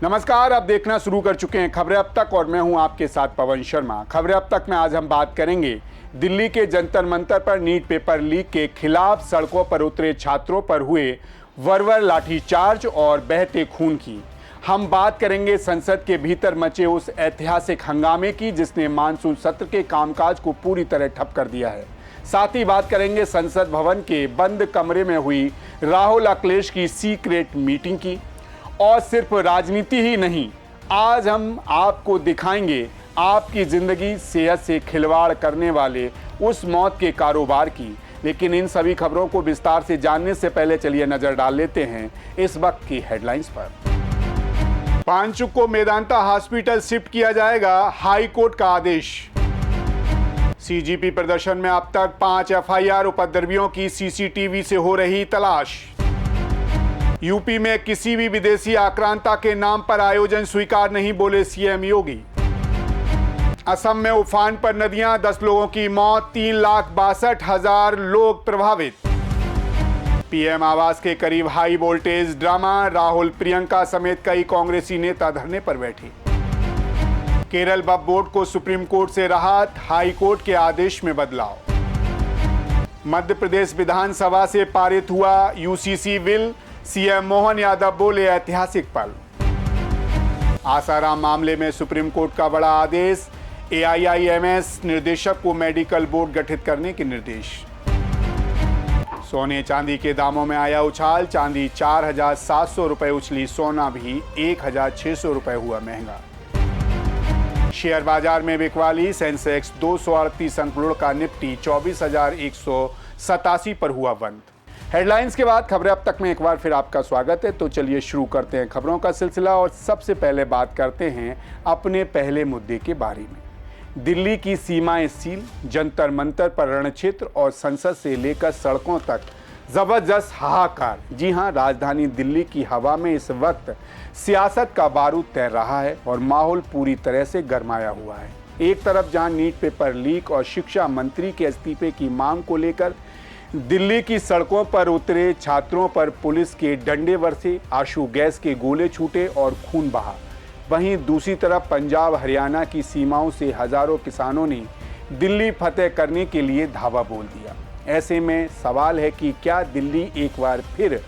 नमस्कार, आप देखना शुरू कर चुके हैं खबरें अब तक और मैं हूं आपके साथ पवन शर्मा। खबरें अब तक में आज हम बात करेंगे दिल्ली के जंतर मंतर पर नीट पेपर लीक के खिलाफ सड़कों पर उतरे छात्रों पर हुए वरवर लाठीचार्ज और बहते खून की। हम बात करेंगे संसद के भीतर मचे उस ऐतिहासिक हंगामे की जिसने मानसून सत्र के कामकाज को पूरी तरह ठप कर दिया है। साथ ही बात करेंगे संसद भवन के बंद कमरे में हुई राहुल अखिलेश की सीक्रेट मीटिंग की। और सिर्फ राजनीति ही नहीं, आज हम आपको दिखाएंगे आपकी जिंदगी सेहत से खिलवाड़ करने वाले उस मौत के कारोबार की। लेकिन इन सभी खबरों को विस्तार से जानने से पहले चलिए नजर डाल लेते हैं इस वक्त की हेडलाइंस पर। पांचुक को मेदांता हॉस्पिटल शिफ्ट किया जाएगा, हाई कोर्ट का आदेश। सीजीपी प्रदर्शन में अब तक 5 एफआईआर, उपद्रवियों की सीसीटीवी से हो रही तलाश। यूपी में किसी भी विदेशी आक्रांता के नाम पर आयोजन स्वीकार नहीं, बोले सीएम योगी। असम में उफान पर नदियां, 10 लोगों की मौत, 3,62,000 लोग प्रभावित। पीएम आवास के करीब high voltage drama, Rahul Priyanka समेत कई कांग्रेसी नेता धरने पर बैठे। केरल वक्फ बोर्ड को सुप्रीम कोर्ट से राहत, हाई कोर्ट के आदेश में बदलाव। मध्य प्रदेश विधानसभा से पारित हुआ UCC bill, CM Mohan Yadav बोले ऐतिहासिक पल। आसाराम मामले में सुप्रीम कोर्ट का बड़ा आदेश, एआईआईएमएस निर्देशक को मेडिकल बोर्ड गठित करने के निर्देश। सोने चांदी के दामों में आया उछाल, चांदी 4,700 रुपए उछली, सोना भी 1,600 रुपए हुआ महंगा। शेयर बाजार में बिकवाली, सेंसेक्स 238 अंक लुढ़का, निफ्टी 24,187 पर हुआ बंद। हेडलाइंस के बाद खबरें अब तक में एक बार फिर आपका स्वागत है। तो चलिए शुरू करते हैं खबरों का सिलसिला और सबसे पहले बात करते हैं अपने पहले मुद्दे के बारे में। दिल्ली की सीमाएं सील, जंतर मंतर पर रणक्षेत्र और संसद से लेकर सड़कों तक जबरदस्त हाहाकार। जी हां, राजधानी दिल्ली की हवा में इस वक्त सियासत का बारूद तैर रहा है और माहौल पूरी तरह से गरमाया हुआ है। एक तरफ जहां नीट पेपर लीक और शिक्षा मंत्री के इस्तीफे की मांग को लेकर दिल्ली की सड़कों पर उतरे छात्रों पर पुलिस के डंडे बरसे, आंसू गैस के गोले छूटे और खून बहा, वहीं दूसरी तरफ पंजाब हरियाणा की सीमाओं से हजारों किसानों ने दिल्ली फतेह करने के लिए धावा बोल दिया। ऐसे में सवाल है कि क्या दिल्ली एक बार फिर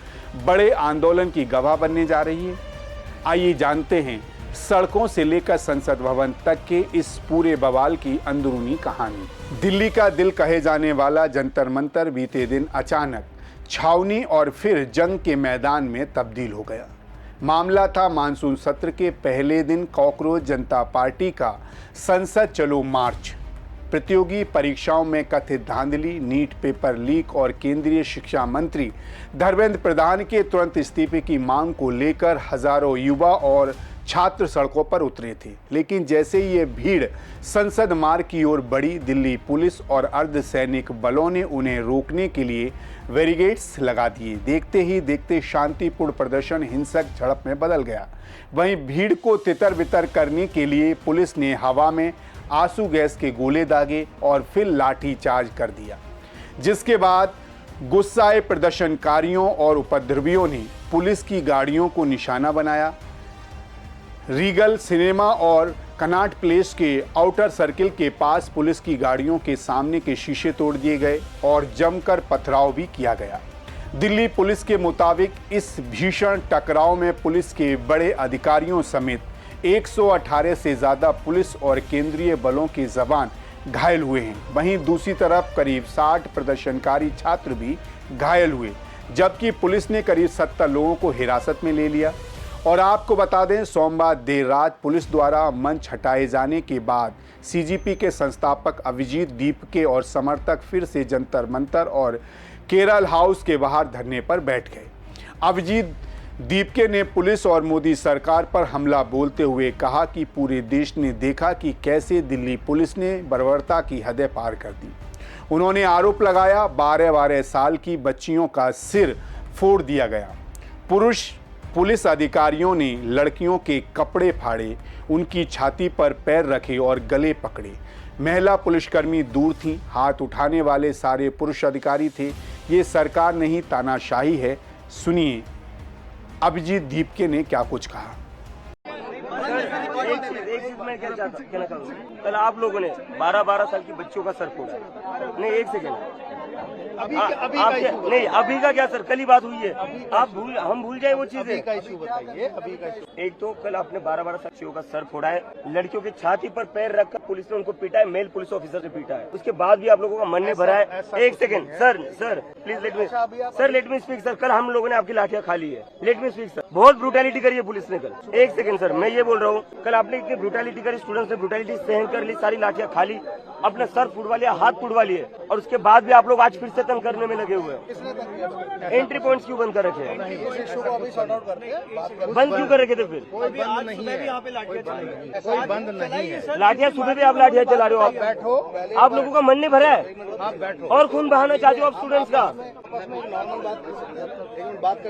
बड़े आंदोलन की गवाह बनने जा रही है? आइए जानते हैं सड़कों से लेकर संसद भवन तक के इस पूरे बवाल की अंदरूनी कहानी। दिल्ली का दिल कहे जाने वाला जंतर मंतर बीते दिन अचानक छावनी और फिर जंग के मैदान में तब्दील हो गया। मामला था मानसून सत्र के पहले दिन कॉकरोच जनता पार्टी का संसद चलो मार्च। प्रतियोगी परीक्षाओं में कथित धांधली, नीट पेपर लीक और केंद्रीय शिक्षा मंत्री धर्मेंद्र प्रधान के तुरंत इस्तीफे की मांग को लेकर हजारों युवा और छात्र सड़कों पर उतरे थे। लेकिन जैसे ही ये भीड़ संसद मार्ग की ओर बढ़ी, दिल्ली पुलिस और अर्धसैनिक बलों ने उन्हें रोकने के लिए बैरिकेड्स लगा दिए। देखते ही देखते शांतिपूर्ण प्रदर्शन हिंसक झड़प में बदल गया। वहीं भीड़ को तितर बितर करने के लिए पुलिस ने हवा में आंसू गैस के गोले दागे और फिर लाठी चार्ज कर दिया, जिसके बाद गुस्साए प्रदर्शनकारियों और उपद्रवियों ने पुलिस की गाड़ियों को निशाना बनाया। रीगल सिनेमा और कनॉट प्लेस के आउटर सर्किल के पास पुलिस की गाड़ियों के सामने के शीशे तोड़ दिए गए और जमकर पथराव भी किया गया। दिल्ली पुलिस के मुताबिक इस भीषण टकराव में पुलिस के बड़े अधिकारियों समेत 118 से ज़्यादा पुलिस और केंद्रीय बलों के जवान घायल हुए हैं। वहीं दूसरी तरफ करीब 60 प्रदर्शनकारी छात्र भी घायल हुए, जबकि पुलिस ने करीब 70 लोगों को हिरासत में ले लिया। और आपको बता दें, सोमवार देर रात पुलिस द्वारा मंच हटाए जाने के बाद सीजीपी के संस्थापक अभिजीत दीपके और समर्थक फिर से जंतर मंतर और केरल हाउस के बाहर धरने पर बैठ गए। अभिजीत दीपके ने पुलिस और मोदी सरकार पर हमला बोलते हुए कहा कि पूरे देश ने देखा कि कैसे दिल्ली पुलिस ने बर्बरता की हदें पार कर दी। उन्होंने आरोप लगाया 12-12 साल की बच्चियों का सिर फोड़ दिया गया। पुलिस अधिकारियों ने लड़कियों के कपड़े फाड़े, उनकी छाती पर पैर रखे और गले पकड़े। महिला पुलिसकर्मी दूर थीं, हाथ उठाने वाले सारे पुरुष अधिकारी थे। ये सरकार नहीं, तानाशाही है। सुनिए अभिजीत दीपके ने क्या कुछ कहा। मैं क्या कहना चाहूँगा, कल आप लोगों ने 12-12 साल की बच्चों का सर फोड़ा। नहीं, एक सेकेंड, नहीं अभी का क्या सर, कल ही बात हुई है। हम भूल जाए वो चीजें। एक तो कल आपने 12-12 साल का सर फोड़ा है, लड़कियों की छाती पर पैर रखकर पुलिस ने उनको पीटा है, मेल पुलिस ऑफिसर ने पीटा है। उसके बाद भी आप लोगों का मन नहीं भरा है। एक second sir please let me speak sir. कल हम लोगों ने आपकी लाठियां खा ली है, लेट मी स्पीक सर। बहुत ब्रूटैलिटी करी है पुलिस ने कल। एक सेकेंड सर, मैं ये बोल रहा हूँ, कल आपने इतनी ब्रूटैलिटी करी, स्टूडेंट्स ने ब्रूटैलिटी सहन कर ली, सारी लाठियां खा ली, अपना सर फुड़वा लिया, हाथ फुड़वा लिए, और उसके बाद भी आप लोग आज फिर से तंग करने में लगे हुए हैं। एंट्री पॉइंट्स क्यों बंद कर रखे हैं? बंद क्यों कर रखे थे फिर? कोई बंद नहीं है, कोई बंद नहीं है। लाठियां सुबह भी आप लाठियां चला रहे हो। आप बैठो, आप लोगों का मन नहीं भरा है आप बैठो। और खून बहाना चाहते हो आप स्टूडेंट्स का।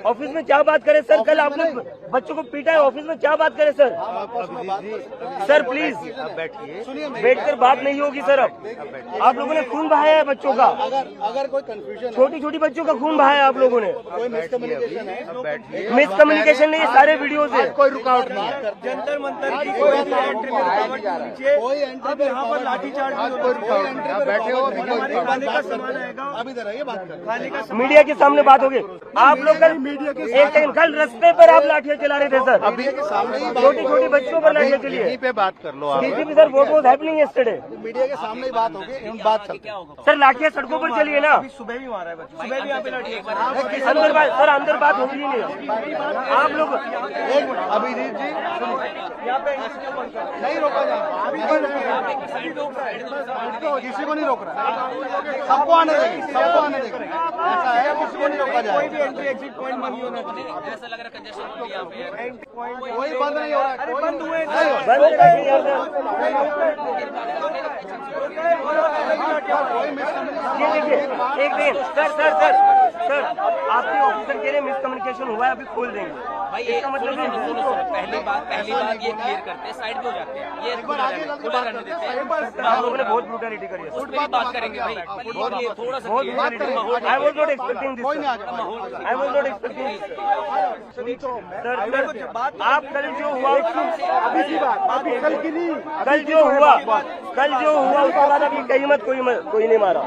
ऑफिस में क्या बात करें सर? कल आपने बच्चों को पीटा है, ऑफिस में क्या बात करें सर? सर प्लीज बैठकर बात नहीं होगी सर। अब आप लोगों ने खून बहाया है बच्चों का। अगर कोई कंफ्यूजन, छोटी बच्चों का खून बहाया है आप लोगों ने। कोई मिसकम्युनिकेशन है, मिसकम्युनिकेशन नहीं, सारे वीडियो से कोई रुकावट नहीं है। जंतर मंतर की कोई एंट्री में रुकावट नहीं नीचे। कोई एंट्री अब यहाँ पर लाठीचार्ज नहीं कोई होगा। रुकावट नहीं, आप बैठे हो, हमारे खाने का सामान आएगा, आप इधर आइए, बात करें। खाने का सामान मीडिया के सामने बात होगी। आप लोग कल एक सेकंड, कल रास्ते पर आप लाठियां चला रहे थे सर। अभी के सामने ही बात छोटी बच्चों पर लाठियां चली है। यहीं पे बात कर लो आप। CCTV sir, what was happening yesterday? Media के सामने ही बात होगी, हम बात करते हैं। सर लाठियां सड़कों पर चली है ना। सुबह भी मारा है बच्चों, सुबह भी यहाँ पे लाठी अंदर बात सर, अंदर बात होगी ही नहीं। आप लोग एक मिनट, अभिजीत जी यहाँ पे नहीं रोका जाए, किसी को नहीं रोक रहा है, सबको आने देंगे, सबको आने देंगे। ऐसा है, किसी को नहीं रोका कोई भी जाए। एंट्री एग्जिट पॉइंट बंद नहीं होना चाहिए। ऐसा लग रहा है कंजेशन हो गया यहाँ पे। कोई बंद नहीं हो रहा है। अरे बंद हुए बंद रखिए यार ये देखिए, एक दिन सर आपके ऑफिसर कह रहे मिसकम्युनिकेशन हुआ है, अभी खोल देंगे। भाई ये इसका मतलब सुनो, पहली बात ये क्लियर करते हैं, साइड पे हो जाते हैं, ये खुला रहने देते हैं। आप लोगों ने बहुत ब्रूटैलिटी करी है। उस पर भी बात करेंगे भाई, पर ये थोड़ा सा बहुत clear ब्रूटैलिटी। माहौल I was not expecting this. कोई नहीं ah I was not expecting this. Sir आप कल जो हुआ, अभी की बात, कल की नहीं, कल जो हुआ उसके बाद अभी कहीं मत कोई नहीं मारा।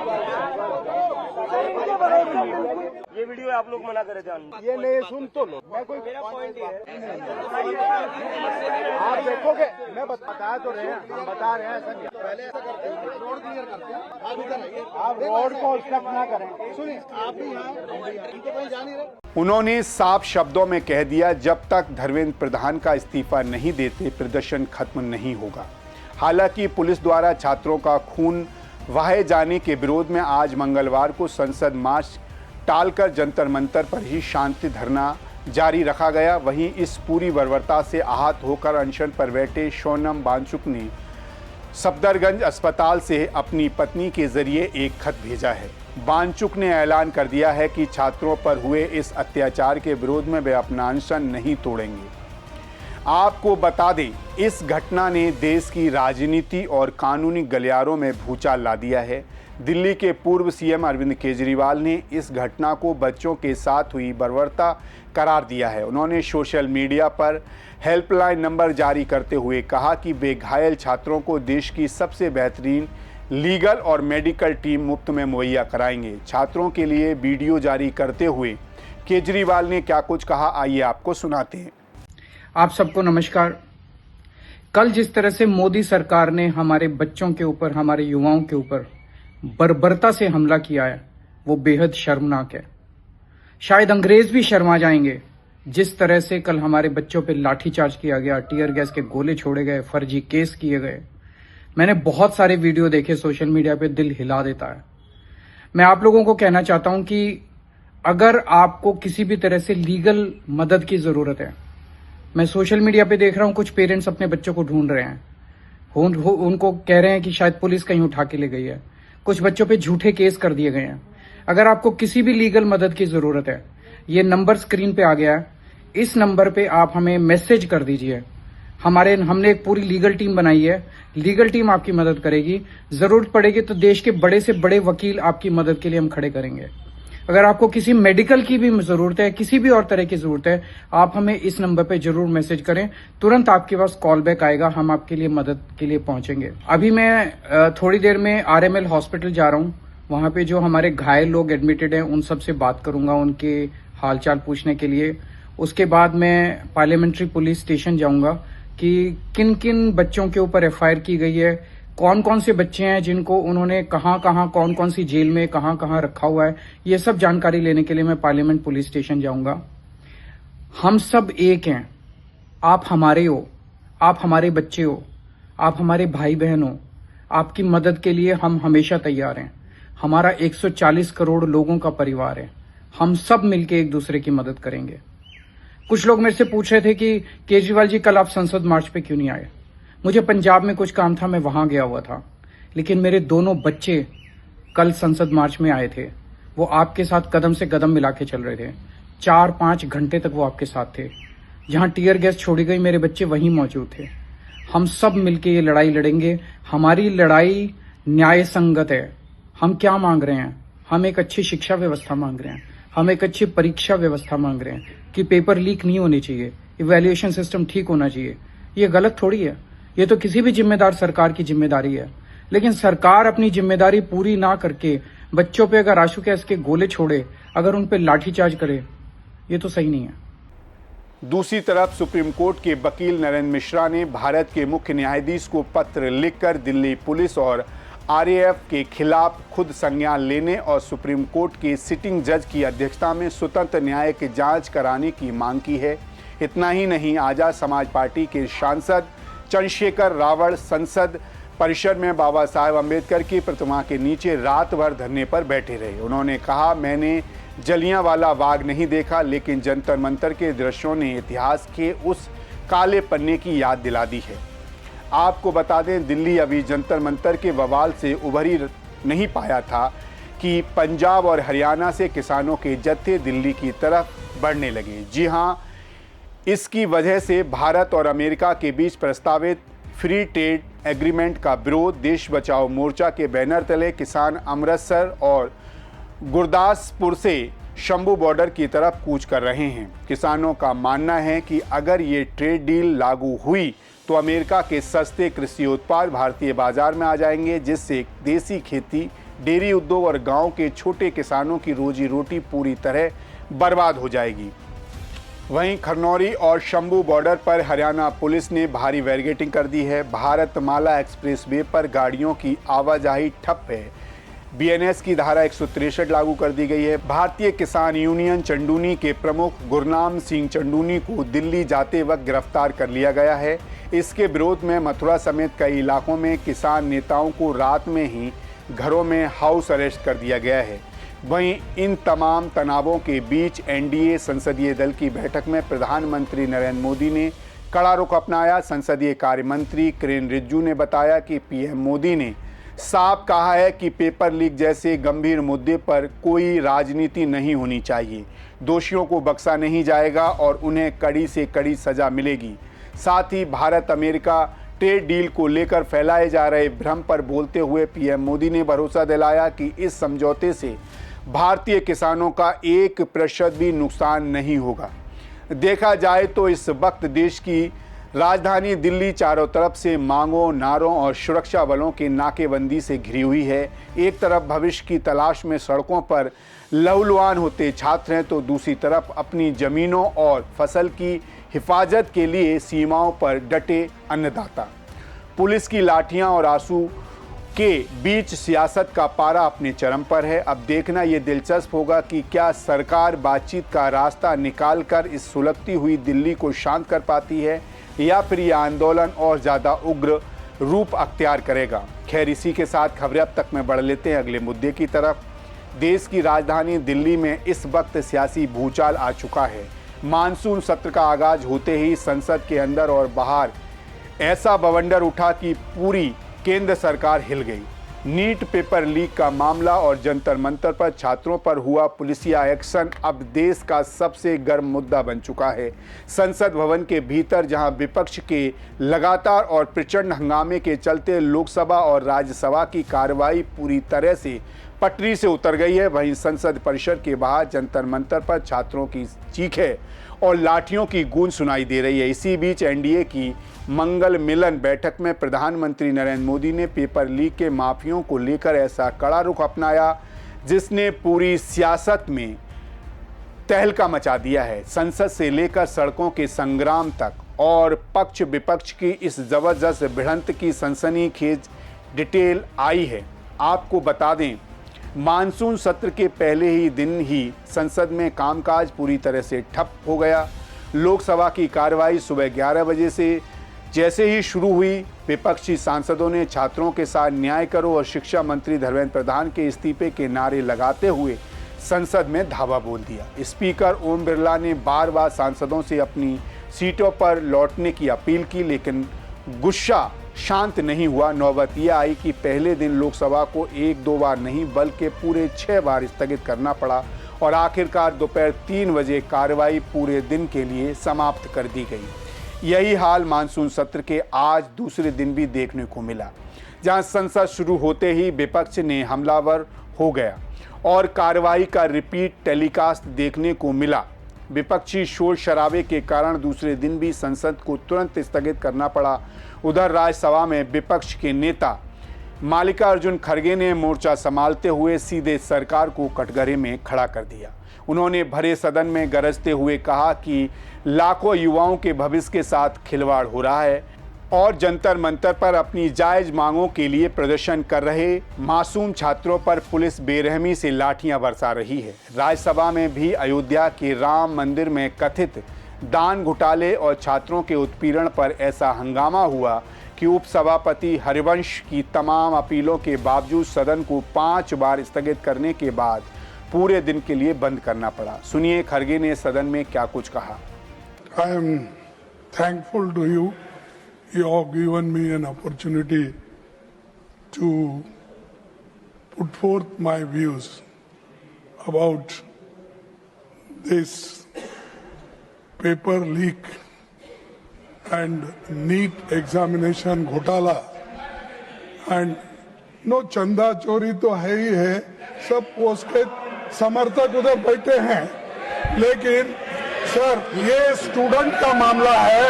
ये वीडियो आप लोग मना करे थे। ये नहीं सुन तो लो। मैं कोई मेरा पॉइंट है, आप देखोगे, मैं बताया तो रहे हैं, हम बता रहे हैं। पहले ऐसा करते हैं, रोड क्लियर करते हैं, आप इधर आइए, आप रोड को ऑब्स्ट्रक्ट ना करें। सुनिए, आप भी यहाँ इनको कहीं जा नहीं रहे। उन्होंने साफ शब्दों में कह दिया, जब तक धर्मेंद्र प्रधान का इस्तीफा नहीं देते प्रदर्शन खत्म नहीं होगा। हालांकि पुलिस द्वारा छात्रों का खून बहाए जाने के विरोध में आज मंगलवार को संसद मार्च टालकर जंतर मंतर पर ही शांति धरना जारी रखा गया। वहीं इस पूरी बर्बरता से आहत होकर अनशन पर बैठे सोनम वांगचुक ने सफदरगंज अस्पताल से अपनी पत्नी के जरिए एक खत भेजा है। वांगचुक ने ऐलान कर दिया है कि छात्रों पर हुए इस अत्याचार के विरोध में वे अपना अनशन नहीं तोड़ेंगे। आपको बता दें, इस घटना ने देश की राजनीति और कानूनी गलियारों में भूचाल ला दिया है। दिल्ली के पूर्व सीएम अरविंद केजरीवाल ने इस घटना को बच्चों के साथ हुई बर्बरता करार दिया है। उन्होंने सोशल मीडिया पर हेल्पलाइन नंबर जारी करते हुए कहा कि वे घायल छात्रों को देश की सबसे बेहतरीन लीगल और मेडिकल टीम मुफ्त में मुहैया कराएंगे। छात्रों के लिए वीडियो जारी करते हुए केजरीवाल ने क्या कुछ कहा, आइए आपको सुनाते हैं। आप सबको नमस्कार। कल जिस तरह से मोदी सरकार ने हमारे बच्चों के ऊपर, हमारे युवाओं के ऊपर बर्बरता से हमला किया है, वो बेहद शर्मनाक है। शायद अंग्रेज भी शर्मा जाएंगे। जिस तरह से कल हमारे बच्चों पे लाठीचार्ज किया गया, टीयर गैस के गोले छोड़े गए, फर्जी केस किए गए। मैंने बहुत सारे वीडियो देखे सोशल मीडिया पे, दिल हिला देता है। मैं आप लोगों को कहना चाहता हूं कि अगर आपको किसी भी तरह से लीगल मदद की जरूरत है, मैं सोशल मीडिया पे देख रहा हूं कुछ पेरेंट्स अपने बच्चों को ढूंढ रहे हैं, उनको कह रहे हैं कि शायद पुलिस कहीं उठा के ले गई है। कुछ बच्चों पे झूठे केस कर दिए गए हैं। अगर आपको किसी भी लीगल मदद की जरूरत है, ये नंबर स्क्रीन पे आ गया है, इस नंबर पे आप हमें मैसेज कर दीजिए। हमने एक पूरी लीगल टीम बनाई है, लीगल टीम आपकी मदद करेगी। जरूरत पड़ेगी तो देश के बड़े से बड़े वकील आपकी मदद के लिए हम खड़े करेंगे। अगर आपको किसी मेडिकल की भी जरूरत है, किसी भी और तरह की जरूरत है, आप हमें इस नंबर पे जरूर मैसेज करें, तुरंत आपके पास कॉल बैक आएगा, हम आपके लिए मदद के लिए पहुंचेंगे। अभी मैं थोड़ी देर में आरएमएल हॉस्पिटल जा रहा हूं, वहां पे जो हमारे घायल लोग एडमिटेड हैं उन सब से बात करूंगा, उनके हालचाल पूछने के लिए। उसके बाद मैं पार्लियामेंट्री पुलिस स्टेशन जाऊंगा कि किन किन बच्चों के ऊपर एफआईआर की गई है, कौन कौन से बच्चे हैं जिनको उन्होंने कहां कहां कौन कौन सी जेल में कहां कहां रखा हुआ है, ये सब जानकारी लेने के लिए मैं पार्लियामेंट पुलिस स्टेशन जाऊंगा। हम सब एक हैं, आप हमारे हो, आप हमारे बच्चे हो, आप हमारे भाई बहन हो, आपकी मदद के लिए हम हमेशा तैयार हैं। हमारा 140 करोड़ लोगों का परिवार है, हम सब मिलके एक दूसरे की मदद करेंगे। कुछ लोग मेरे से पूछ रहे थे कि केजरीवाल जी कल आप संसद मार्च पे क्यों नहीं आए। मुझे पंजाब में कुछ काम था, मैं वहां गया हुआ था, लेकिन मेरे दोनों बच्चे कल संसद मार्च में आए थे। वो आपके साथ कदम से कदम मिला के चल रहे थे, 4-5 घंटे तक वो आपके साथ थे। जहां टीयर गैस छोड़ी गई मेरे बच्चे वहीं मौजूद थे। हम सब मिलके ये लड़ाई लड़ेंगे। हमारी लड़ाई न्याय संगत है। हम क्या मांग रहे हैं? हम एक अच्छी शिक्षा व्यवस्था मांग रहे हैं, हम एक अच्छी परीक्षा व्यवस्था मांग रहे हैं कि पेपर लीक नहीं होने चाहिए, इवैल्यूएशन सिस्टम ठीक होना चाहिए। ये गलत थोड़ी है, ये तो किसी भी जिम्मेदार सरकार की जिम्मेदारी है। लेकिन सरकार अपनी जिम्मेदारी पूरी ना करके बच्चों पे अगर आंसू गैस के गोले छोड़े, अगर उन पे लाठीचार्ज करे, ये तो सही नहीं है। दूसरी तरफ सुप्रीम कोर्ट के वकील नरेंद्र मिश्रा ने भारत के मुख्य न्यायाधीश को पत्र लिखकर दिल्ली पुलिस और आरएएफ के खिलाफ खुद संज्ञान लेने और सुप्रीम कोर्ट के सिटिंग जज की अध्यक्षता में स्वतंत्र न्यायिक जांच कराने की मांग की है। इतना ही नहीं, आजाद समाज पार्टी के सांसद चंद्रशेखर रावण संसद परिसर में बाबा साहेब अम्बेडकर की प्रतिमा के नीचे रात भर धरने पर बैठे रहे। उन्होंने कहा, मैंने जलियांवाला बाग नहीं देखा, लेकिन जंतर मंतर के दृश्यों ने इतिहास के उस काले पन्ने की याद दिला दी है। आपको बता दें, दिल्ली अभी जंतर मंतर के बवाल से उभर ही नहीं पाया था कि पंजाब और हरियाणा से किसानों के जत्थे दिल्ली की तरफ बढ़ने लगे। जी हां, इसकी वजह से भारत और अमेरिका के बीच प्रस्तावित फ्री ट्रेड एग्रीमेंट का विरोध देश बचाओ मोर्चा के बैनर तले किसान अमृतसर और गुरदासपुर से शंभू बॉर्डर की तरफ कूच कर रहे हैं। किसानों का मानना है कि अगर ये ट्रेड डील लागू हुई तो अमेरिका के सस्ते कृषि उत्पाद भारतीय बाजार में आ जाएंगे, जिससे देसी खेती, डेयरी उद्योग और गांव के छोटे किसानों की रोजी रोटी पूरी तरह बर्बाद हो जाएगी। वहीं खरनौरी और शंभू बॉर्डर पर हरियाणा पुलिस ने भारी बैरिकेडिंग कर दी है। भारतमाला एक्सप्रेसवे पर गाड़ियों की आवाजाही ठप है। बीएनएस की धारा 163 लागू कर दी गई है। भारतीय किसान यूनियन चंडूनी के प्रमुख गुरनाम सिंह चंडूनी को दिल्ली जाते वक्त गिरफ्तार कर लिया गया है। इसके विरोध में मथुरा समेत कई इलाकों में किसान नेताओं को रात में ही घरों में हाउस अरेस्ट कर दिया गया है। वहीं इन तमाम तनावों के बीच एनडीए संसदीय दल की बैठक में प्रधानमंत्री नरेंद्र मोदी ने कड़ा रुख अपनाया। संसदीय कार्य मंत्री किरेन रिजिजू ने बताया कि पीएम मोदी ने साफ कहा है कि पेपर लीक जैसे गंभीर मुद्दे पर कोई राजनीति नहीं होनी चाहिए। दोषियों को बख्शा नहीं जाएगा और उन्हें कड़ी से कड़ी सजा मिलेगी। साथ ही भारत अमेरिका ट्रेड डील को लेकर फैलाए जा रहे भ्रम पर बोलते हुए पीएम मोदी ने भरोसा दिलाया कि इस समझौते से भारतीय किसानों का 1% भी नुकसान नहीं होगा। देखा जाए तो इस वक्त देश की राजधानी दिल्ली चारों तरफ से मांगों, नारों और सुरक्षा बलों के नाकेबंदी से घिरी हुई है। एक तरफ भविष्य की तलाश में सड़कों पर लहूलुहान होते छात्र हैं, तो दूसरी तरफ अपनी जमीनों और फसल की हिफाजत के लिए सीमाओं पर डटे अन्नदाता। पुलिस की लाठियां और आंसू के बीच सियासत का पारा अपने चरम पर है। अब देखना ये दिलचस्प होगा कि क्या सरकार बातचीत का रास्ता निकालकर इस सुलगती हुई दिल्ली को शांत कर पाती है, या फिर यह आंदोलन और ज़्यादा उग्र रूप अख्तियार करेगा। खैर, इसी के साथ खबरें अब तक में बढ़ लेते हैं अगले मुद्दे की तरफ। देश की राजधानी दिल्ली में इस वक्त सियासी भूचाल आ चुका है। मानसून सत्र का आगाज होते ही संसद के अंदर और बाहर ऐसा बवंडर उठा कि पूरी केंद्र सरकार हिल गई। नीट पेपर लीक का मामला और जंतर मंतर पर छात्रों पर हुआ पुलिसिया एक्शन अब देश का सबसे गर्म मुद्दा बन चुका है। संसद भवन के भीतर जहां विपक्ष के लगातार और प्रचंड हंगामे के चलते लोकसभा और राज्यसभा की कार्रवाई पूरी तरह से पटरी से उतर गई है। वहीं संसद परिसर के बाहर जंतर मंतर पर छात्रों की चीखें और लाठियों की गूंज सुनाई दे रही है। इसी बीच एनडीए की मंगल मिलन बैठक में प्रधानमंत्री नरेंद्र मोदी ने पेपर लीक के माफियों को लेकर ऐसा कड़ा रुख अपनाया जिसने पूरी सियासत में तहलका मचा दिया है। संसद से लेकर सड़कों के संग्राम तक और पक्ष विपक्ष की इस जबरदस्त भिड़ंत की सनसनीखेज डिटेल आई है। आपको बता दें, मानसून सत्र के पहले ही दिन ही संसद में कामकाज पूरी तरह से ठप हो गया। लोकसभा की कार्रवाई सुबह 11 बजे से जैसे ही शुरू हुई, विपक्षी सांसदों ने छात्रों के साथ न्याय करो और शिक्षा मंत्री धर्मेंद्र प्रधान के इस्तीफे के नारे लगाते हुए संसद में धावा बोल दिया। स्पीकर ओम बिरला ने बार बार सांसदों से अपनी सीटों पर लौटने की अपील की, लेकिन गुस्सा शांत नहीं हुआ। नौबत यह आई कि पहले दिन लोकसभा को 1-2 बार नहीं बल्कि पूरे 6 बार स्थगित करना पड़ा और आखिरकार दोपहर 3 बजे कार्रवाई पूरे दिन के लिए समाप्त कर दी गई। यही हाल मानसून सत्र के आज दूसरे दिन भी देखने को मिला, जहां संसद शुरू होते ही विपक्ष ने हमलावर हो गया और कार्रवाई का रिपीट टेलीकास्ट देखने को मिला। विपक्षी शोर शराबे के कारण दूसरे दिन भी संसद को तुरंत स्थगित करना पड़ा। उधर राज्यसभा में विपक्ष के नेता मल्लिकार्जुन खड़गे ने मोर्चा संभालते हुए सीधे सरकार को कटघरे में खड़ा कर दिया। उन्होंने भरे सदन में गरजते हुए कहा कि लाखों युवाओं के भविष्य के साथ खिलवाड़ हो रहा है और जंतर मंतर पर अपनी जायज मांगों के लिए प्रदर्शन कर रहे मासूम छात्रों पर पुलिस बेरहमी से लाठियां बरसा रही है। राज्यसभा में भी अयोध्या के राम मंदिर में कथित दान घोटाले और छात्रों के उत्पीड़न पर ऐसा हंगामा हुआ कि उपसभापति हरिवंश की तमाम अपीलों के बावजूद सदन को 5 बार स्थगित करने के बाद पूरे दिन के लिए बंद करना पड़ा। सुनिए खड़गे ने सदन में क्या कुछ कहा। I am thankful to you. You have given me an opportunity to put forth my views about this paper leak and NEET examination घोटाला and no चंदा चोरी तो है ही है, सब उसके समर्थक उधर बैठे हैं, लेकिन सर ये स्टूडेंट का मामला है,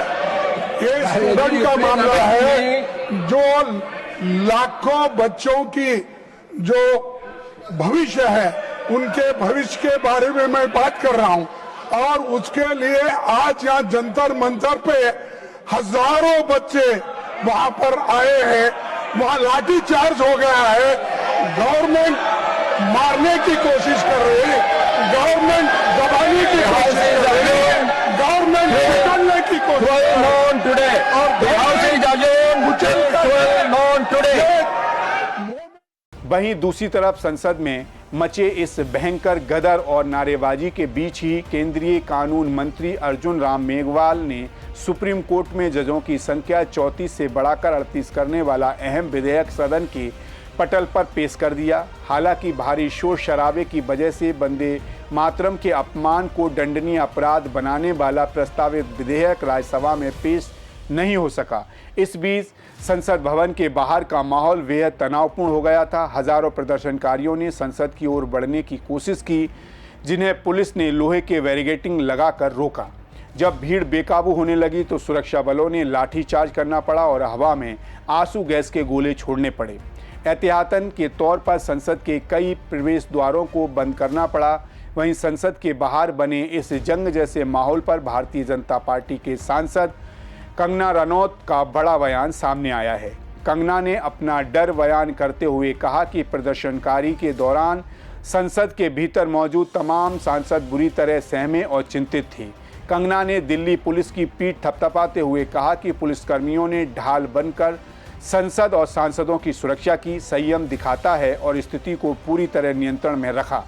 ये स्टूडेंट का मामला है जो लाखों बच्चों की जो भविष्य है उनके भविष्य के बारे में मैं बात कर रहा हूं और उसके लिए आज यहाँ जंतर मंतर पे हजारों बच्चे वहां पर आए हैं, वहां लाठी चार्ज हो गया है, गवर्नमेंट मारने की कोशिश कर रही है, गवर्नमेंट दबाने की कोशिश कर रही है, गवर्नमेंट निकलने की कोशिश कर रही है और वहीं दूसरी तरफ संसद में मचे इस भयंकर गदर और नारेबाजी के बीच ही केंद्रीय कानून मंत्री अर्जुन राम मेघवाल ने सुप्रीम कोर्ट में जजों की संख्या 34 से बढ़ाकर 38 करने वाला अहम विधेयक सदन के पटल पर पेश कर दिया। हालांकि भारी शोर शराबे की वजह से वंदे मातरम के अपमान को दंडनीय अपराध बनाने वाला प्रस्तावित विधेयक राज्यसभा में पेश नहीं हो सका। इस बीच संसद भवन के बाहर का माहौल बेहद तनावपूर्ण हो गया था। हजारों प्रदर्शनकारियों ने संसद की ओर बढ़ने की कोशिश की, जिन्हें पुलिस ने लोहे के बैरिकेडिंग लगाकर रोका। जब भीड़ बेकाबू होने लगी तो सुरक्षा बलों ने लाठीचार्ज करना पड़ा और हवा में आंसू गैस के गोले छोड़ने पड़े। एहतियातन के तौर पर संसद के कई प्रवेश द्वारों को बंद करना पड़ा। वहीं संसद के बाहर बने इस जंग जैसे माहौल पर भारतीय जनता पार्टी के सांसद कंगना रनौत का बड़ा बयान सामने आया है। कंगना ने अपना डर बयान करते हुए कहा कि प्रदर्शनकारी के दौरान संसद के भीतर मौजूद तमाम सांसद बुरी तरह सहमे और चिंतित थे। कंगना ने दिल्ली पुलिस की पीठ थपथपाते हुए कहा कि पुलिसकर्मियों ने ढाल बनकर संसद और सांसदों की सुरक्षा की, संयम दिखाता है और स्थिति को पूरी तरह नियंत्रण में रखा।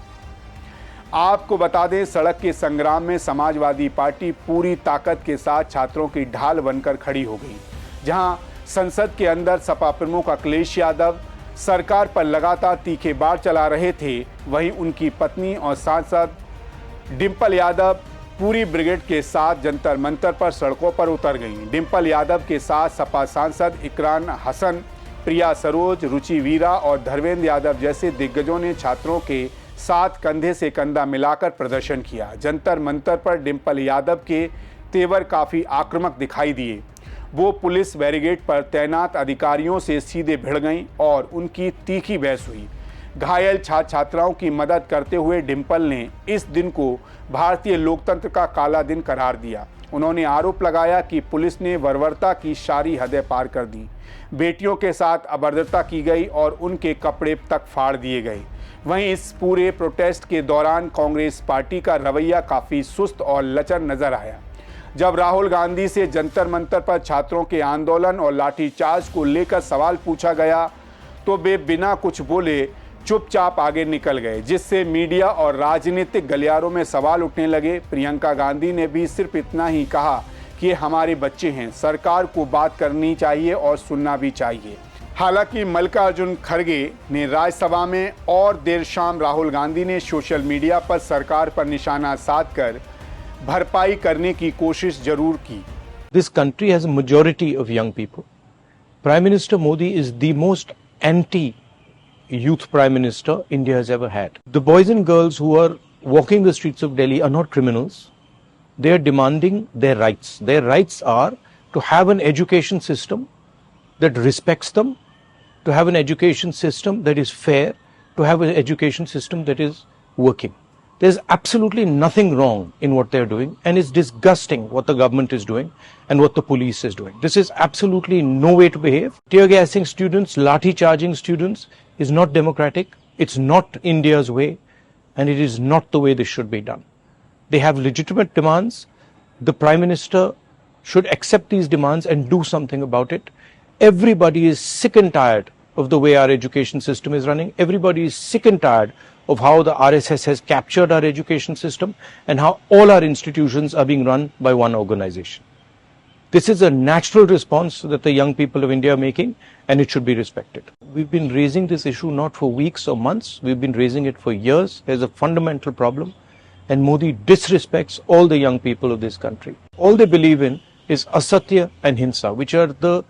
आपको बता दें, सड़क के संग्राम में समाजवादी पार्टी पूरी ताकत के साथ छात्रों की ढाल बनकर खड़ी हो गई। जहां संसद के अंदर सपा प्रमुख अखिलेश यादव सरकार पर लगातार तीखे बार चला रहे थे, वहीं उनकी पत्नी और सांसद डिंपल यादव पूरी ब्रिगेड के साथ जंतर मंतर पर सड़कों पर उतर गईं। डिंपल यादव के साथ सपा सांसद इकरान हसन प्रिया सरोज, रुचि वीरा और धर्मेंद्र यादव जैसे दिग्गजों ने छात्रों के साथ कंधे से कंधा मिलाकर प्रदर्शन किया। जंतर मंतर पर डिंपल यादव के तेवर काफ़ी आक्रामक दिखाई दिए। वो पुलिस बैरिकेड पर तैनात अधिकारियों से सीधे भिड़ गईं और उनकी तीखी बहस हुई। घायल छात्र छात्राओं की मदद करते हुए डिंपल ने इस दिन को भारतीय लोकतंत्र का काला दिन करार दिया। उन्होंने आरोप लगाया कि पुलिस ने बर्बरता की सारी हदें पार कर दी, बेटियों के साथ अभद्रता की गई और उनके कपड़े तक फाड़ दिए गए। वहीं इस पूरे प्रोटेस्ट के दौरान कांग्रेस पार्टी का रवैया काफ़ी सुस्त और लचर नजर आया। जब राहुल गांधी से जंतर मंतर पर छात्रों के आंदोलन और लाठीचार्ज को लेकर सवाल पूछा गया तो वे बिना कुछ बोले चुपचाप आगे निकल गए, जिससे मीडिया और राजनीतिक गलियारों में सवाल उठने लगे। प्रियंका गांधी ने भी सिर्फ इतना ही कहा कि ये हमारे बच्चे हैं, सरकार को बात करनी चाहिए और सुनना भी चाहिए। हालांकि मल्लिकार्जुन खड़गे ने राज्यसभा में और देर शाम राहुल गांधी ने सोशल मीडिया पर सरकार पर निशाना साधकर भरपाई करने की कोशिश जरूर की। This country has a majority of young people. Prime Minister Modi is the most anti-youth Prime Minister India has ever had. The boys and girls who are walking the streets of Delhi are not criminals. They are demanding their rights. Their rights are to have an education system that respects them, to have an education system that is fair, to have an education system that is working. There's absolutely nothing wrong in what they're doing, and it's disgusting what the government is doing and what the police is doing. This is absolutely no way to behave. Tear gassing students, lathi charging students is not democratic. It's not India's way, and it is not the way this should be done. They have legitimate demands. The Prime Minister should accept these demands and do something about it. Everybody is sick and tired of the way our education system is running. Everybody is sick and tired of how the RSS has captured our education system and how all our institutions are being run by one organization. This is a natural response that the young people of India are making, and it should be respected. We've been raising this issue not for weeks or months, we've been raising it for years. There's a fundamental problem, and Modi disrespects all the young people of this country. All they believe in is asatya and hinsa, which are the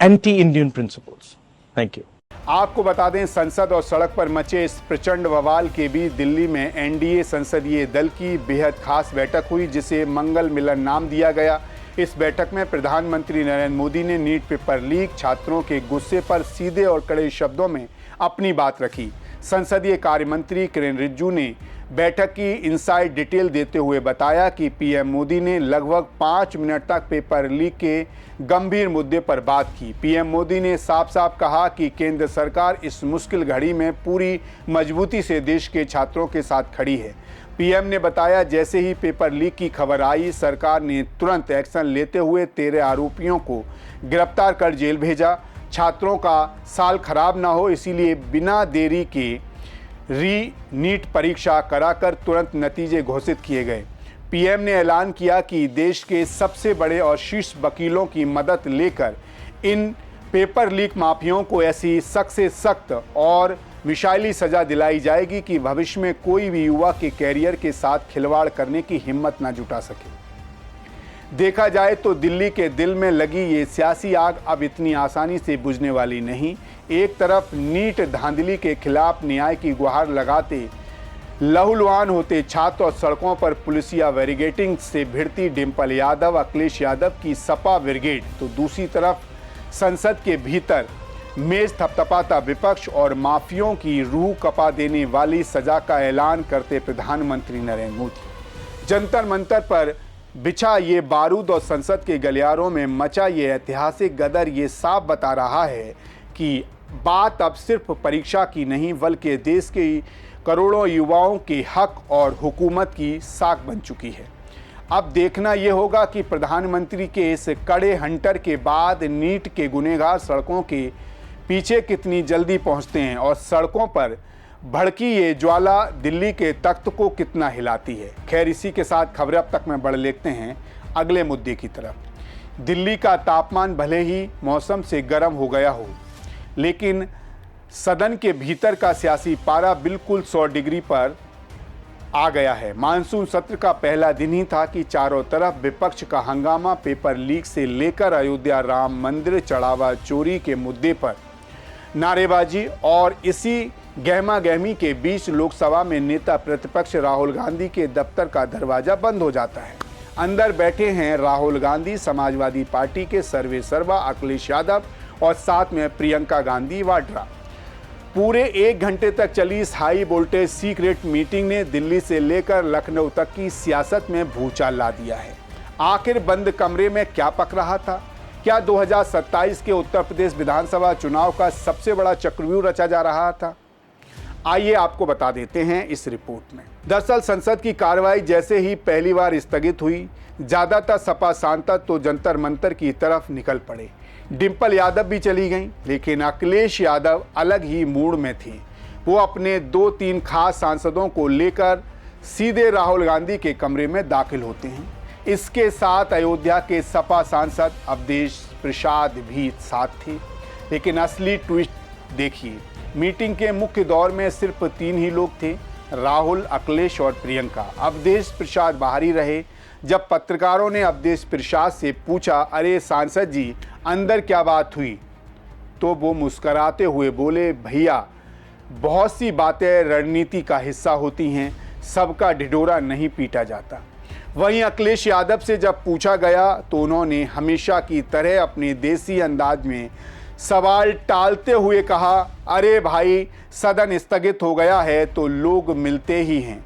anti-Indian principles. Thank you. आपको बता दें, संसद और सड़क पर मचे इस प्रचंड बवाल के बीच दिल्ली में एनडीए संसदीय दल की बेहद खास बैठक हुई, जिसे मंगल मिलन नाम दिया गया। इस बैठक में प्रधानमंत्री नरेंद्र मोदी ने नीट पेपर लीक छात्रों के गुस्से पर सीधे और कड़े शब्दों में अपनी बात रखी। संसदीय कार्य मंत्री किरेन रिजिजू ने बैठक की इनसाइड डिटेल देते हुए बताया कि पीएम मोदी ने लगभग 5 मिनट तक पेपर लीक के गंभीर मुद्दे पर बात की। पीएम मोदी ने साफ साफ कहा कि केंद्र सरकार इस मुश्किल घड़ी में पूरी मजबूती से देश के छात्रों के साथ खड़ी है। पीएम ने बताया, जैसे ही पेपर लीक की खबर आई, सरकार ने तुरंत एक्शन लेते हुए 13 आरोपियों को गिरफ्तार कर जेल भेजा। छात्रों का साल खराब ना हो, इसीलिए बिना देरी के नीट परीक्षा कराकर तुरंत नतीजे घोषित किए गए। पीएम ने ऐलान किया कि देश के सबसे बड़े और शीर्ष वकीलों की मदद लेकर इन पेपर लीक माफियाओं को ऐसी सख्त से सख्त और मिसाइली सजा दिलाई जाएगी कि भविष्य में कोई भी युवा के कैरियर के साथ खिलवाड़ करने की हिम्मत न जुटा सके। देखा जाए तो दिल्ली के दिल में लगी ये सियासी आग अब इतनी आसानी से बुझने वाली नहीं। एक तरफ नीट धांधली के खिलाफ न्याय की गुहार लगाते लहूलुहान होते छात्र और सड़कों पर पुलिसिया बैरिकेडिंग से भिड़ती डिंपल यादव, अखिलेश यादव की सपा ब्रिगेड, तो दूसरी तरफ संसद के भीतर मेज थपथपाता विपक्ष और माफियों की रूह कपा देने वाली सजा का ऐलान करते प्रधानमंत्री नरेंद्र मोदी। जंतर मंतर पर बिछा ये बारूद और संसद के गलियारों में मचा ये ऐतिहासिक गदर ये साफ बता रहा है कि बात अब सिर्फ परीक्षा की नहीं, बल्कि देश के करोड़ों युवाओं के हक और हुकूमत की साख बन चुकी है। अब देखना ये होगा कि प्रधानमंत्री के इस कड़े हंटर के बाद नीट के गुनहगार सड़कों के पीछे कितनी जल्दी पहुंचते हैं और सड़कों पर भड़की ये ज्वाला दिल्ली के तख्त को कितना हिलाती है। खैर, इसी के साथ खबरें अब तक में बढ़ लेते हैं अगले मुद्दे की तरफ। दिल्ली का तापमान भले ही मौसम से गर्म हो गया हो, लेकिन सदन के भीतर का सियासी पारा बिल्कुल 100 डिग्री पर आ गया है। मानसून सत्र का पहला दिन ही था कि चारों तरफ विपक्ष का हंगामा पेपर लीक से लेकर अयोध्या राम मंदिर चढ़ावा चोरी के मुद्दे पर नारेबाजी और इसी गहमा गहमी के बीच लोकसभा में नेता प्रतिपक्ष राहुल गांधी के दफ्तर का दरवाजा बंद हो जाता है। अंदर बैठे हैं राहुल गांधी, समाजवादी पार्टी के सर्वे सर्वा अखिलेश यादव और साथ में प्रियंका गांधी वाड्रा। पूरे 1 घंटे तक चली इस हाई वोल्टेज सीक्रेट मीटिंग ने दिल्ली से लेकर लखनऊ तक की सियासत में भूचाल ला दिया है। आखिर बंद कमरे में क्या पक रहा था? क्या 2027 के उत्तर प्रदेश विधानसभा चुनाव का सबसे बड़ा चक्रव्यूह रचा जा रहा था? आइए आपको बता देते हैं इस रिपोर्ट में। दरअसल संसद की कार्रवाई जैसे ही पहली बार स्थगित हुई, ज्यादातर सपा सांसद तो जंतर मंतर की तरफ निकल पड़े। डिंपल यादव भी चली गईं, लेकिन अखिलेश यादव अलग ही मूड में थे। वो अपने 2-3 खास सांसदों को लेकर सीधे राहुल गांधी के कमरे में दाखिल होते हैं। इसके साथ अयोध्या के सपा सांसद अवधेश प्रसाद भी साथ थे। लेकिन असली ट्विस्ट देखिए, मीटिंग के मुख्य दौर में सिर्फ 3 ही लोग थे, राहुल, अखिलेश और प्रियंका। अवधेश प्रसाद बाहर ही रहे। जब पत्रकारों ने अवधेश प्रसाद से पूछा, अरे सांसद जी अंदर क्या बात हुई, तो वो मुस्कराते हुए बोले, भैया बहुत सी बातें रणनीति का हिस्सा होती हैं, सबका ढिढोरा नहीं पीटा जाता। वहीं अखिलेश यादव से जब पूछा गया तो उन्होंने हमेशा की तरह अपने देसी अंदाज में सवाल टालते हुए कहा, अरे भाई सदन स्थगित हो गया है तो लोग मिलते ही हैं,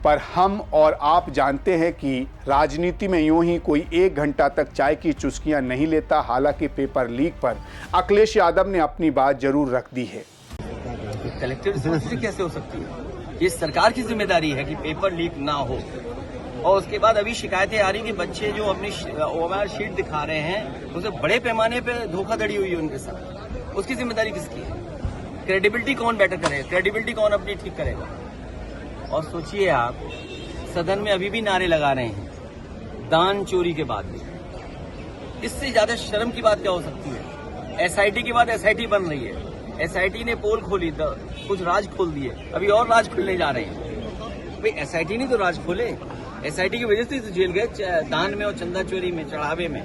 पर हम और आप जानते हैं कि राजनीति में यूं ही कोई 1 घंटा तक चाय की चुस्कियां नहीं लेता। हालांकि पेपर लीक पर अखिलेश यादव ने अपनी बात जरूर रख दी है। कलेक्टिव रिस्पांसिबिलिटी कैसे हो सकती है? ये सरकार की जिम्मेदारी है कि पेपर लीक ना हो। और उसके बाद अभी शिकायतें आ रही कि बच्चे जो अपनी ओएमआर शीट दिखा रहे हैं उसे बड़े पैमाने पे धोखाधड़ी हुई है उनके साथ। उसकी जिम्मेदारी किसकी है? क्रेडिबिलिटी कौन बेटर करेगा? क्रेडिबिलिटी कौन अपनी ठीक करेगा? और सोचिए आप, सदन में अभी भी नारे लगा रहे हैं दान चोरी के बाद भी। इससे ज्यादा शर्म की बात क्या हो सकती है? एसआईटी के बाद एसआईटी बन रही है। एसआईटी ने पोल खोली, कुछ राज खोल दिए, अभी और राज खुलने जा रहे हैं। भाई एसआईटी ने तो राज खोले, एसआईटी की वजह से तो जेल गए दान में और चंदा चोरी में, चढ़ावे में।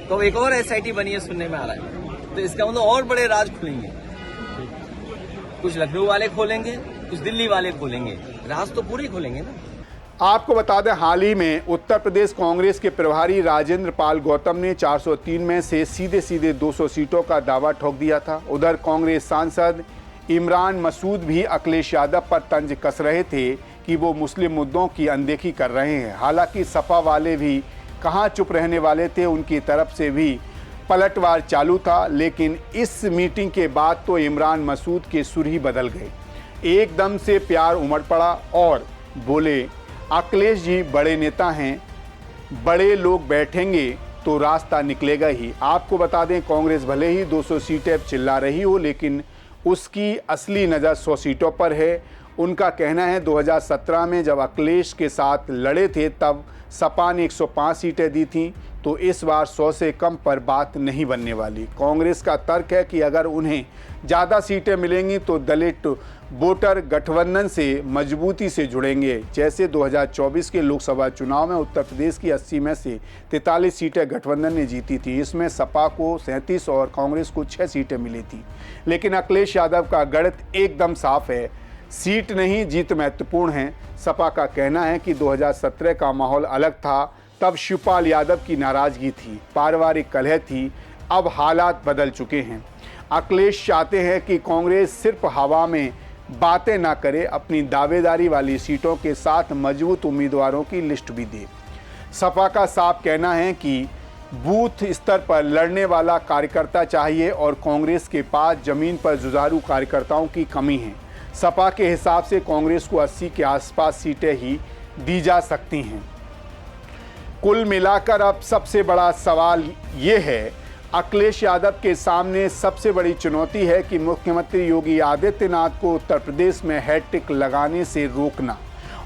तो एक और एसआईटी बनी है सुनने में आ रहा है, तो इसका मतलब और बड़े राज खुलेंगे। कुछ लखनऊ वाले खोलेंगे, कुछ दिल्ली वाले खोलेंगे, राज तो पूरे खोलेंगे ना। आपको बता दें, हाल ही में उत्तर प्रदेश कांग्रेस के प्रभारी राजेंद्र पाल गौतम ने 403 में से सीधे 200 सीटों का दावा ठोक दिया था। उधर कांग्रेस सांसद इमरान मसूद भी अखिलेश यादव पर तंज कस रहे थे कि वो मुस्लिम मुद्दों की अनदेखी कर रहे हैं। हालांकि सपा वाले भी कहाँ चुप रहने वाले थे, उनकी तरफ से भी पलटवार चालू था। लेकिन इस मीटिंग के बाद तो इमरान मसूद के सुर ही बदल गए। एकदम से प्यार उमड़ पड़ा और बोले, अखिलेश जी बड़े नेता हैं, बड़े लोग बैठेंगे तो रास्ता निकलेगा ही। आपको बता दें, कांग्रेस भले ही 200 सीटें चिल्ला रही हो, लेकिन उसकी असली नज़र 100 सीटों पर है। उनका कहना है 2017 में जब अखिलेश के साथ लड़े थे तब सपा ने 105 सीटें दी थीं, तो इस बार 100 से कम पर बात नहीं बनने वाली। कांग्रेस का तर्क है कि अगर उन्हें ज़्यादा सीटें मिलेंगी तो दलित वोटर गठबंधन से मजबूती से जुड़ेंगे। जैसे 2024 के लोकसभा चुनाव में उत्तर प्रदेश की 80 में से 43 सीटें गठबंधन ने जीती थी। इसमें सपा को 37 और कांग्रेस को 6 सीटें मिली थी। लेकिन अखिलेश यादव का गणित एकदम साफ है, सीट नहीं जीत महत्वपूर्ण है। सपा का कहना है कि 2017 का माहौल अलग था, तब शिवपाल यादव की नाराजगी थी, पारिवारिक कलह थी, अब हालात बदल चुके हैं। अखिलेश चाहते हैं कि कांग्रेस सिर्फ हवा में बातें ना करे, अपनी दावेदारी वाली सीटों के साथ मजबूत उम्मीदवारों की लिस्ट भी दे। सपा का साफ कहना है कि बूथ स्तर पर लड़ने वाला कार्यकर्ता चाहिए और कांग्रेस के पास जमीन पर जुझारू कार्यकर्ताओं की कमी है। सपा के हिसाब से कांग्रेस को 80 के आसपास सीटें ही दी जा सकती हैं। कुल मिलाकर अब सबसे बड़ा सवाल ये है, अखिलेश यादव के सामने सबसे बड़ी चुनौती है कि मुख्यमंत्री योगी आदित्यनाथ को उत्तर प्रदेश में हैट्रिक लगाने से रोकना,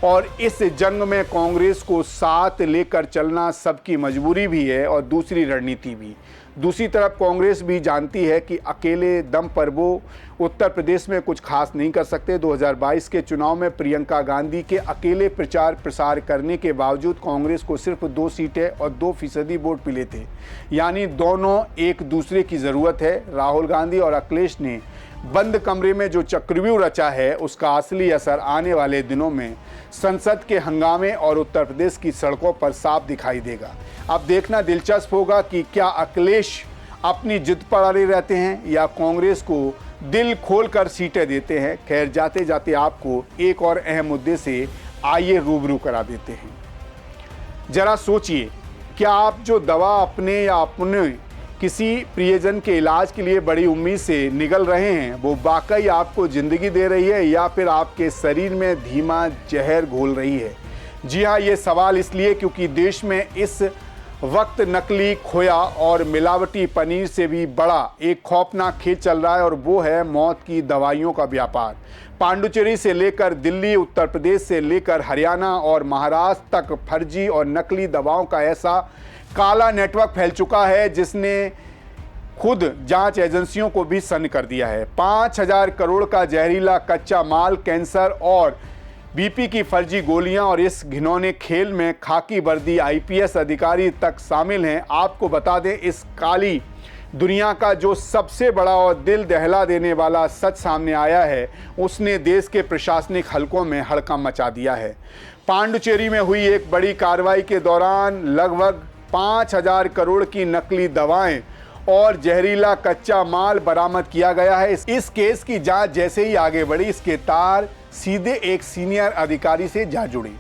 और इस जंग में कांग्रेस को साथ लेकर चलना सबकी मजबूरी भी है और दूसरी रणनीति भी। दूसरी तरफ कांग्रेस भी जानती है कि अकेले दम पर वो उत्तर प्रदेश में कुछ खास नहीं कर सकते। 2022 के चुनाव में प्रियंका गांधी के अकेले प्रचार प्रसार करने के बावजूद कांग्रेस को सिर्फ 2 सीटें और 2% वोट मिले थे, यानी दोनों एक दूसरे की ज़रूरत है। राहुल गांधी और अखिलेश ने बंद कमरे में जो चक्रव्यूह रचा है उसका असली असर आने वाले दिनों में संसद के हंगामे और उत्तर प्रदेश की सड़कों पर साफ दिखाई देगा। अब देखना दिलचस्प होगा कि क्या अखिलेश अपनी जिद पर अड़े रहते हैं या कांग्रेस को दिल खोलकर सीटें देते हैं। खैर, जाते जाते आपको एक और अहम मुद्दे से आइए रूबरू करा देते हैं। जरा सोचिए, क्या आप जो दवा अपने या अपने किसी प्रियजन के इलाज के लिए बड़ी उम्मीद से निगल रहे हैं वो वाकई आपको ज़िंदगी दे रही है या फिर आपके शरीर में धीमा जहर घोल रही है? जी हाँ, ये सवाल इसलिए क्योंकि देश में इस वक्त नकली, खोया और मिलावटी पनीर से भी बड़ा एक खौफनाक खेल चल रहा है और वो है मौत की दवाइयों का व्यापार। पांडुचेरी से लेकर दिल्ली, उत्तर प्रदेश से लेकर हरियाणा और महाराष्ट्र तक फर्जी और नकली दवाओं का ऐसा काला नेटवर्क फैल चुका है जिसने खुद जांच एजेंसियों को भी सन्न कर दिया है। 5,000 करोड़ का जहरीला कच्चा माल, कैंसर और बीपी की फर्जी गोलियां और इस घिनौने खेल में खाकी वर्दी आईपीएस अधिकारी तक शामिल हैं। आपको बता दें, इस काली दुनिया का जो सबसे बड़ा और दिल दहला देने वाला सच सामने आया है उसने देश के प्रशासनिक हलकों में हड़कंप मचा दिया है। पांडुचेरी में हुई एक बड़ी कार्रवाई के दौरान लगभग 5,000 करोड़ की नकली दवाएं और जहरीला कच्चा माल बरामद किया गया है। इस केस की जांच जैसे ही आगे बढ़ी, इसके तार सीधे एक सीनियर अधिकारी से जा जुड़े।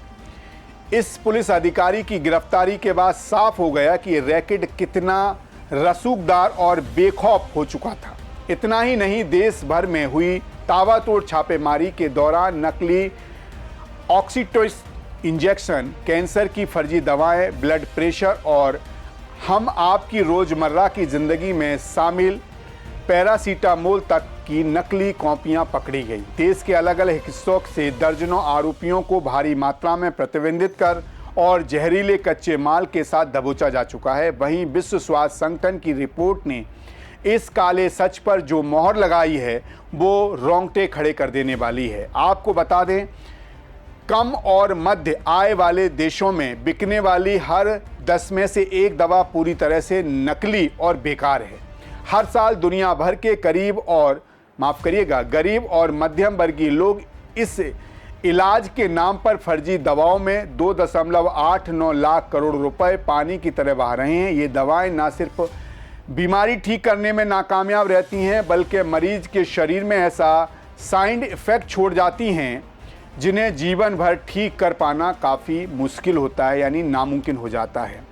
इस पुलिस अधिकारी की गिरफ्तारी के बाद साफ हो गया कि रैकेट कितना रसूखदार और बेखौफ हो चुका था। इतना ही नहीं, देश भर में हुई ताबड़तोड़ छापेमारी के दौरान नकली ऑक्सीटोसिन इंजेक्शन, कैंसर की फर्जी दवाएं, ब्लड प्रेशर और हम आपकी रोज़मर्रा की ज़िंदगी में शामिल पैरासीटामोल तक की नकली कॉपियां पकड़ी गई। देश के अलग अलग हिस्सों से दर्जनों आरोपियों को भारी मात्रा में प्रतिबंधित कर और जहरीले कच्चे माल के साथ दबोचा जा चुका है। वहीं विश्व स्वास्थ्य संगठन की रिपोर्ट ने इस काले सच पर जो मोहर लगाई है वो रोंगटे खड़े कर देने वाली है। आपको बता दें, कम और मध्य आय वाले देशों में बिकने वाली हर 10 में से 1 दवा पूरी तरह से नकली और बेकार है। हर साल दुनिया भर के गरीब और मध्यम वर्गीय लोग इस इलाज के नाम पर फर्जी दवाओं में 2.89 लाख करोड़ रुपए पानी की तरह बहा रहे हैं। ये दवाएं ना सिर्फ बीमारी ठीक करने में नाकामयाब रहती हैं बल्कि मरीज के शरीर में ऐसा साइड इफेक्ट छोड़ जाती हैं जिन्हें जीवन भर ठीक कर पाना काफ़ी मुश्किल होता है, यानी नामुमकिन हो जाता है।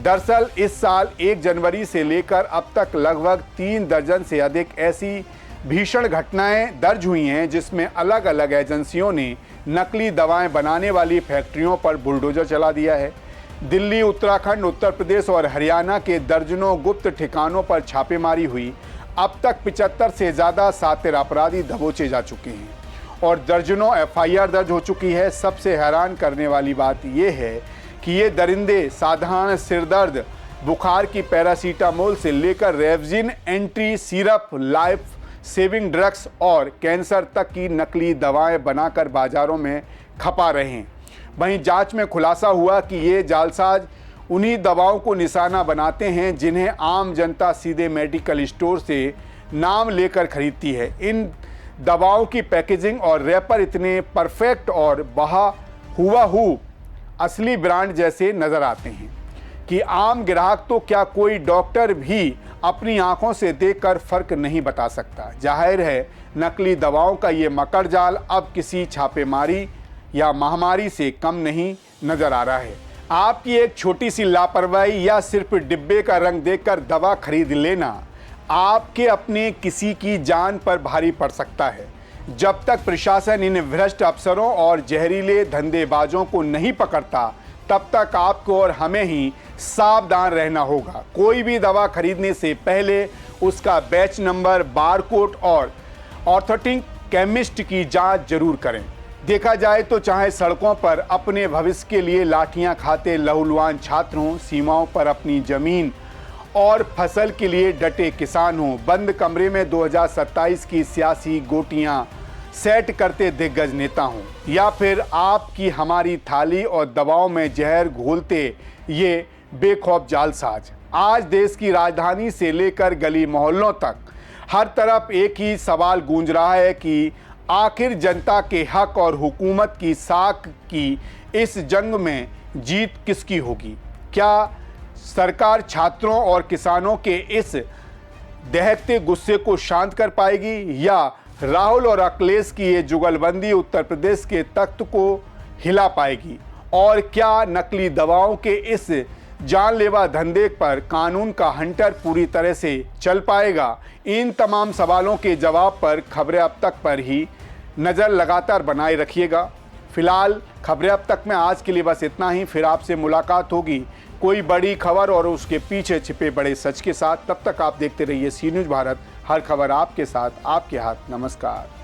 दरअसल इस साल 1 जनवरी से लेकर अब तक लगभग 3 दर्जन से अधिक ऐसी भीषण घटनाएं दर्ज हुई हैं जिसमें अलग अलग एजेंसियों ने नकली दवाएं बनाने वाली फैक्ट्रियों पर बुलडोजर चला दिया है। दिल्ली, उत्तराखंड, उत्तर प्रदेश और हरियाणा के दर्जनों गुप्त ठिकानों पर छापेमारी हुई। अब तक 75 से ज़्यादा शातिर अपराधी दबोचे जा चुके हैं और दर्जनों एफआईआर दर्ज हो चुकी है। सबसे हैरान करने वाली बात यह है कि ये दरिंदे साधारण सिरदर्द, बुखार की पैरासीटामोल से लेकर रेवजिन, anti syrup, life saving drugs और कैंसर तक की नकली दवाएं बनाकर बाजारों में खपा रहे हैं। वहीं जांच में खुलासा हुआ कि ये जालसाज उन्हीं दवाओं को निशाना बनाते हैं जिन्हें आम जनता सीधे मेडिकल स्टोर से नाम लेकर खरीदती है। इन दवाओं की पैकेजिंग और रैपर इतने परफेक्ट और हुबहू असली ब्रांड जैसे नज़र आते हैं कि आम ग्राहक तो क्या कोई डॉक्टर भी अपनी आंखों से देखकर फ़र्क नहीं बता सकता। जाहिर है नकली दवाओं का ये मकर जाल अब किसी छापेमारी या महामारी से कम नहीं नज़र आ रहा है। आपकी एक छोटी सी लापरवाही या सिर्फ डिब्बे का रंग देखकर दवा खरीद लेना आपके अपने किसी की जान पर भारी पड़ सकता है। जब तक प्रशासन इन भ्रष्ट अफसरों और जहरीले धंधेबाजों को नहीं पकड़ता तब तक आपको और हमें ही सावधान रहना होगा। कोई भी दवा खरीदने से पहले उसका बैच नंबर, बारकोड और ऑथेंटिक केमिस्ट की जांच जरूर करें। देखा जाए तो चाहे सड़कों पर अपने भविष्य के लिए लाठियां खाते लहूलुहान छात्र हों, सीमाओं पर अपनी जमीन और फसल के लिए डटे किसान हों, बंद कमरे में 2027 की सियासी गोटियां सेट करते दिग्गज नेता हों, या फिर आपकी हमारी थाली और दबाव में जहर घोलते ये बेखौफ जालसाज। आज देश की राजधानी से लेकर गली मोहल्लों तक हर तरफ एक ही सवाल गूंज रहा है कि आखिर जनता के हक और हुकूमत की साख की इस जंग में जीत किसकी होगी? क्या सरकार छात्रों और किसानों के इस दहकते गुस्से को शांत कर पाएगी, या राहुल और अखिलेश की ये जुगलबंदी उत्तर प्रदेश के तख्त को हिला पाएगी? और क्या नकली दवाओं के इस जानलेवा धंधे पर कानून का हंटर पूरी तरह से चल पाएगा? इन तमाम सवालों के जवाब पर खबरें अब तक पर ही नज़र लगातार बनाए रखिएगा। फिलहाल खबरें अब तक में आज के लिए बस इतना ही। फिर आपसे मुलाकात होगी कोई बड़ी खबर और उसके पीछे छिपे बड़े सच के साथ। तब तक आप देखते रहिए सी न्यूज़ भारत, हर खबर आपके साथ, आपके हाथ। नमस्कार।